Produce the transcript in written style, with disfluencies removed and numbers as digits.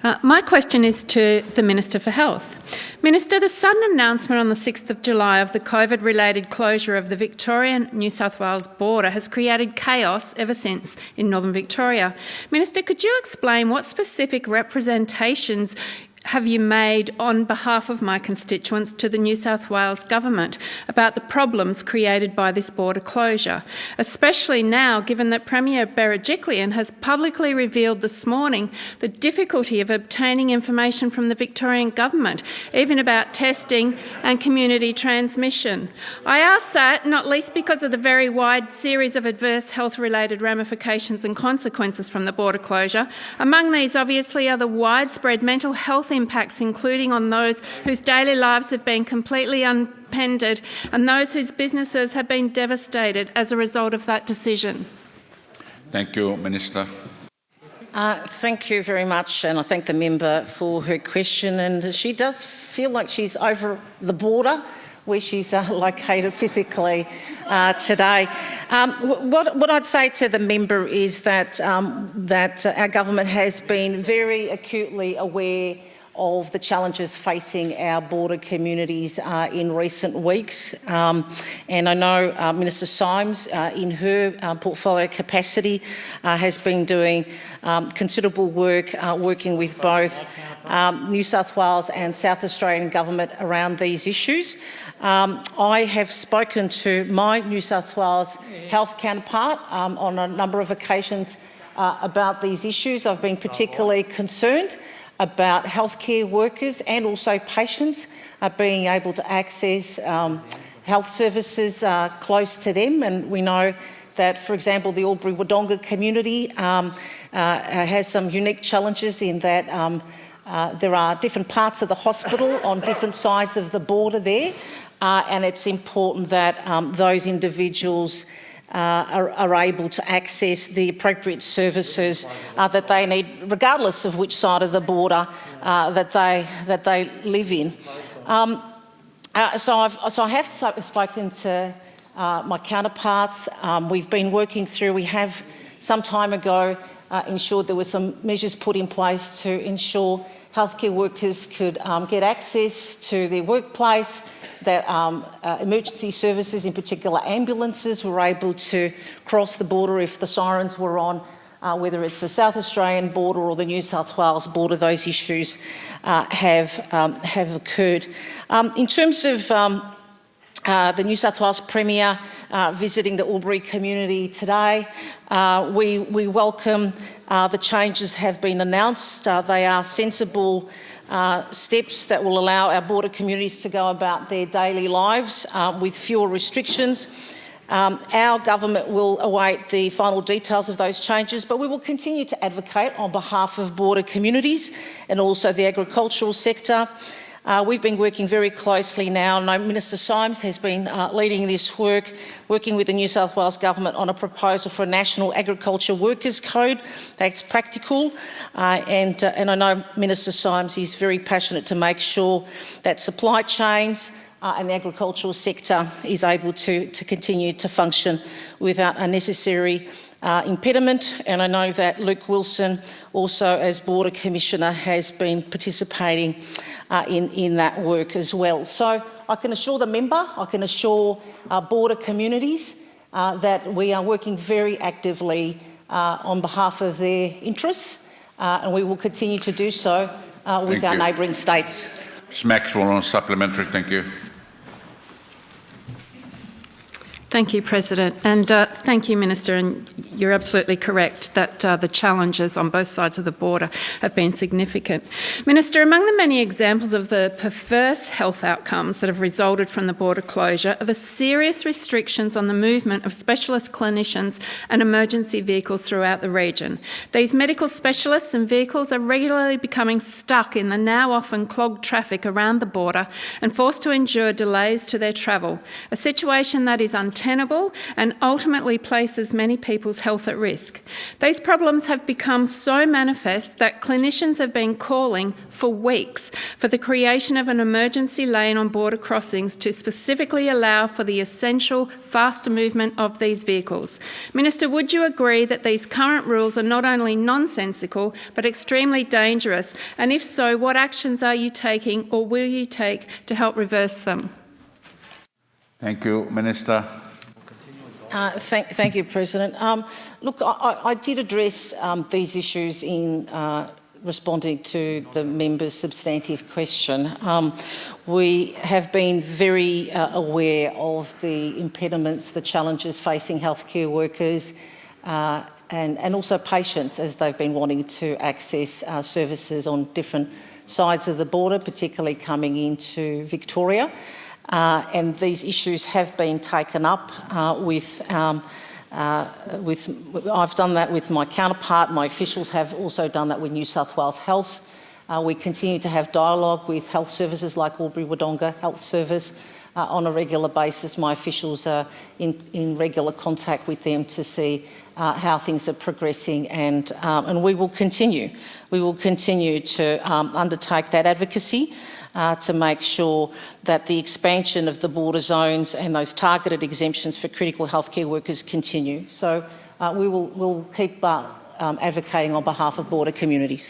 My question is to the Minister for Health. Minister, the sudden announcement on the 6th of July of the COVID-related closure of the Victorian-New South Wales border has created chaos ever since in northern Victoria. Minister, could you explain what specific representations have you made on behalf of my constituents to the New South Wales Government about the problems created by this border closure, especially now given that Premier Berejiklian has publicly revealed this morning the difficulty of obtaining information from the Victorian Government, even about testing and community transmission? I ask that not least because of the very wide series of adverse health-related ramifications and consequences from the border closure. Among these, obviously, are the widespread mental health impacts, including on those whose daily lives have been completely upended and those whose businesses have been devastated as a result of that decision. Thank you, Minister. Thank you very much, and I thank the member for her question. And she does feel like she's over the border where she's located physically today. What I'd say to the member is that our government has been very acutely aware of the challenges facing our border communities in recent weeks. And I know Minister Symes, in her portfolio capacity, has been doing considerable work working with both New South Wales and South Australian government around these issues. I have spoken to my New South Wales health counterpart on a number of occasions about these issues. I've been particularly concerned about healthcare workers and also patients being able to access health services close to them. And we know that, for example, the Albury-Wodonga community has some unique challenges in that there are different parts of the hospital on different sides of the border there, and it's important that those individuals are able to access the appropriate services that they need, regardless of which side of the border that they live in. So I have spoken to my counterparts. We've been working through. We have some time ago ensured there were some measures put in place to ensure healthcare workers could get access to their workplace, that emergency services, in particular ambulances, were able to cross the border if the sirens were on, whether it's the South Australian border or the New South Wales border. Those issues have occurred. In terms of the New South Wales Premier visiting the Albury community today, we welcome the changes have been announced. They are sensible steps that will allow our border communities to go about their daily lives with fewer restrictions. Our government will await the final details of those changes, but we will continue to advocate on behalf of border communities and also the agricultural sector. We've been working very closely now. I know Minister Symes has been leading this work, working with the New South Wales Government on a proposal for a National Agriculture Workers Code that's practical. And I know Minister Symes is very passionate to make sure that supply chains and the agricultural sector is able to continue to function without unnecessary impediment. And I know that Luke Wilson, also as Border Commissioner, has been participating in that work as well. So I can assure the member, I can assure border communities that we are working very actively on behalf of their interests, and we will continue to do so with our neighbouring states. Ms. Maxwell on supplementary. Thank you. Thank you, President, and thank you, Minister. And you're absolutely correct that the challenges on both sides of the border have been significant. Minister, among the many examples of the perverse health outcomes that have resulted from the border closure are the serious restrictions on the movement of specialist clinicians and emergency vehicles throughout the region. These medical specialists and vehicles are regularly becoming stuck in the now often clogged traffic around the border and forced to endure delays to their travel, a situation that is untenable untenable and ultimately places many people's health at risk. These problems have become so manifest that clinicians have been calling for weeks for the creation of an emergency lane on border crossings to specifically allow for the essential faster movement of these vehicles. Minister, would you agree that these current rules are not only nonsensical but extremely dangerous? And if so, what actions are you taking or will you take to help reverse them? Thank you, Minister. Thank you, President. Look, I did address these issues in responding to the member's substantive question. We have been very aware of the impediments, the challenges facing healthcare workers and also patients as they've been wanting to access services on different sides of the border, particularly coming into Victoria. And these issues have been taken up I've done that with my counterpart. My officials have also done that with New South Wales Health. We continue to have dialogue with health services like Albury-Wodonga Health Service on a regular basis. My officials are in regular contact with them to see how things are progressing, and we will continue. We will continue to undertake that advocacy to make sure that the expansion of the border zones and those targeted exemptions for critical healthcare workers continue. So we'll keep advocating on behalf of border communities.